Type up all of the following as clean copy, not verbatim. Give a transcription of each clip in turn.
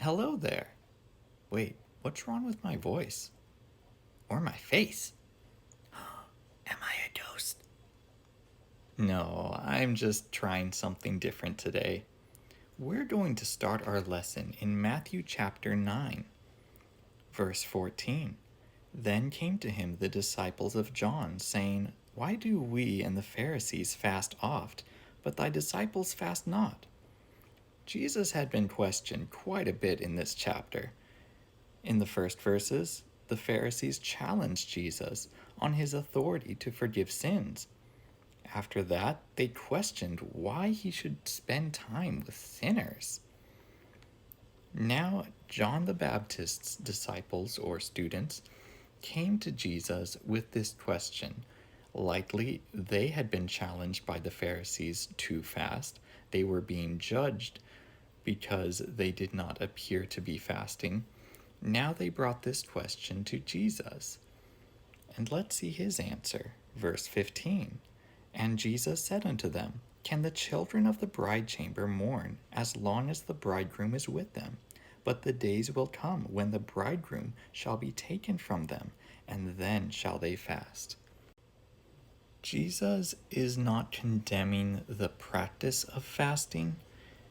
Hello there. Wait, what's wrong with my voice? Or my face? Am I a ghost? No, I'm just trying something different today. We're going to start our lesson in Matthew chapter 9, verse 14. Then came to him the disciples of John, saying, Why do we and the Pharisees fast oft, but thy disciples fast not? Jesus had been questioned quite a bit in this chapter. In the first verses, the Pharisees challenged Jesus on his authority to forgive sins. After that, they questioned why he should spend time with sinners. Now, John the Baptist's disciples or students came to Jesus with this question. Likely, they had been challenged by the Pharisees to fast. They were being judged because they did not appear to be fasting. Now they brought this question to Jesus. And let's see his answer. Verse 15. And Jesus said unto them, Can the children of the bride chamber mourn as long as the bridegroom is with them? But the days will come when the bridegroom shall be taken from them, and then shall they fast. Jesus is not condemning the practice of fasting.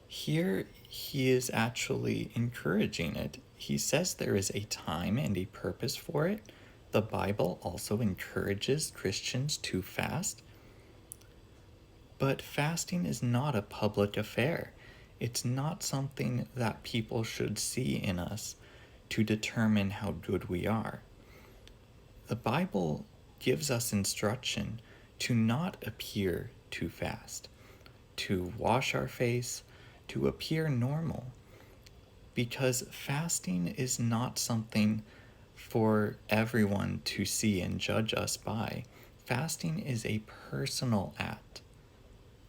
Here he is actually encouraging it. He says there is a time and a purpose for it. The Bible also encourages Christians to fast. But fasting is not a public affair. It's not something that people should see in us to determine how good we are. The Bible gives us instruction to not appear to fast, to wash our face, to appear normal, because fasting is not something for everyone to see and judge us by. Fasting is a personal act.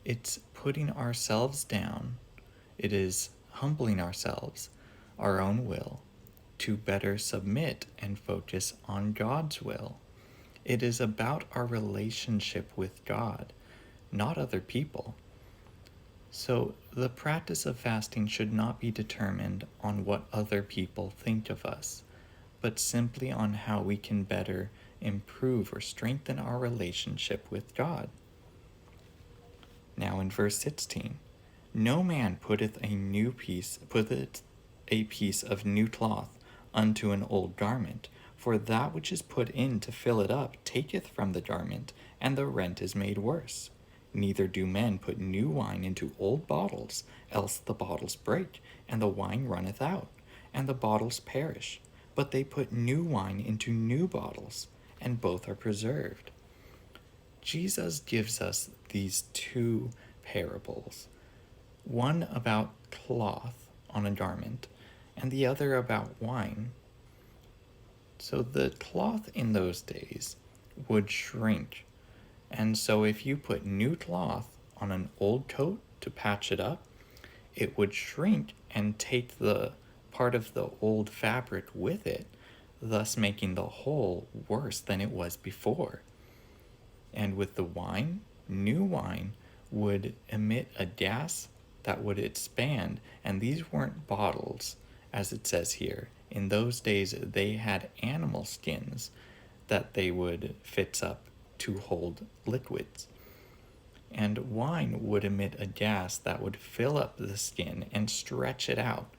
It's putting ourselves down. It is humbling ourselves, our own will, to better submit and focus on God's will. It is about our relationship with God, not other people. So the practice of fasting should not be determined on what other people think of us, but simply on how we can better improve or strengthen our relationship with God. Now in verse 16, no man putteth a piece of new cloth unto an old garment, for that which is put in to fill it up taketh from the garment, and the rent is made worse. Neither do men put new wine into old bottles, else the bottles break, and the wine runneth out, and the bottles perish. But they put new wine into new bottles, and both are preserved. Jesus gives us these two parables, one about cloth on a garment, and the other about wine. So the cloth in those days would shrink, and so if you put new cloth on an old coat to patch it up, it would shrink and take the part of the old fabric with it, thus making the whole worse than it was before. And with the wine, new wine would emit a gas that would expand, and these weren't bottles, as it says here. In those days, they had animal skins that they would fix up to hold liquids. And wine would emit a gas that would fill up the skin and stretch it out.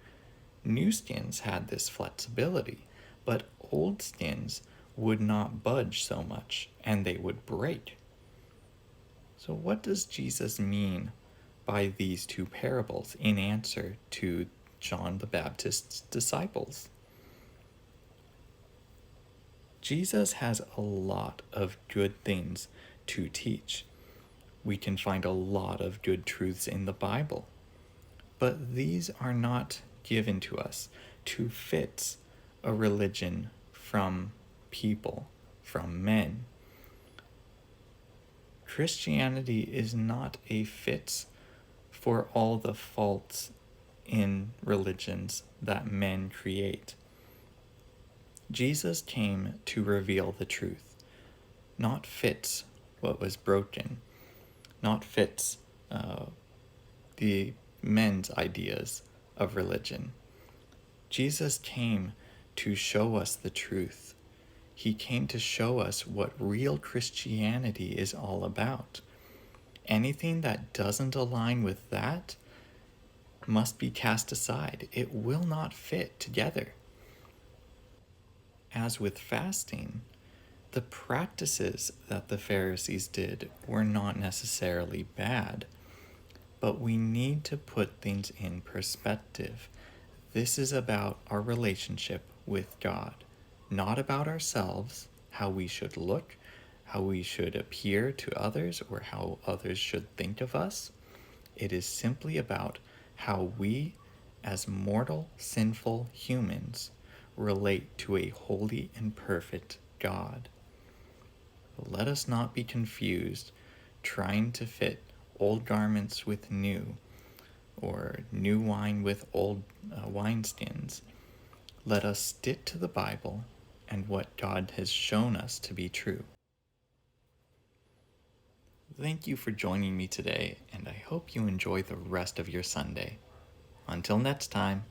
New skins had this flexibility, but old skins would not budge so much, and they would break. So what does Jesus mean by these two parables in answer to John the Baptist's disciples? Jesus has a lot of good things to teach. We can find a lot of good truths in the Bible, but these are not given to us to fit a religion from people, from men. Christianity is not a fit for all the faults in religions that men create. Jesus came to reveal the truth, not fix what was broken, not fix the men's ideas of religion. Jesus came to show us the truth. He came to show us what real Christianity is all about. Anything that doesn't align with that must be cast aside. It will not fit together. As with fasting, the practices that the Pharisees did were not necessarily bad, but we need to put things in perspective. This is about our relationship with God, not about ourselves, how we should look, how we should appear to others, or how others should think of us. It is simply about how we, as mortal, sinful humans, relate to a holy and perfect God. Let us not be confused trying to fit old garments with new, or new wine with old wineskins. Let us stick to the Bible and what God has shown us to be true. Thank you for joining me today, and I hope you enjoy the rest of your Sunday. Until next time.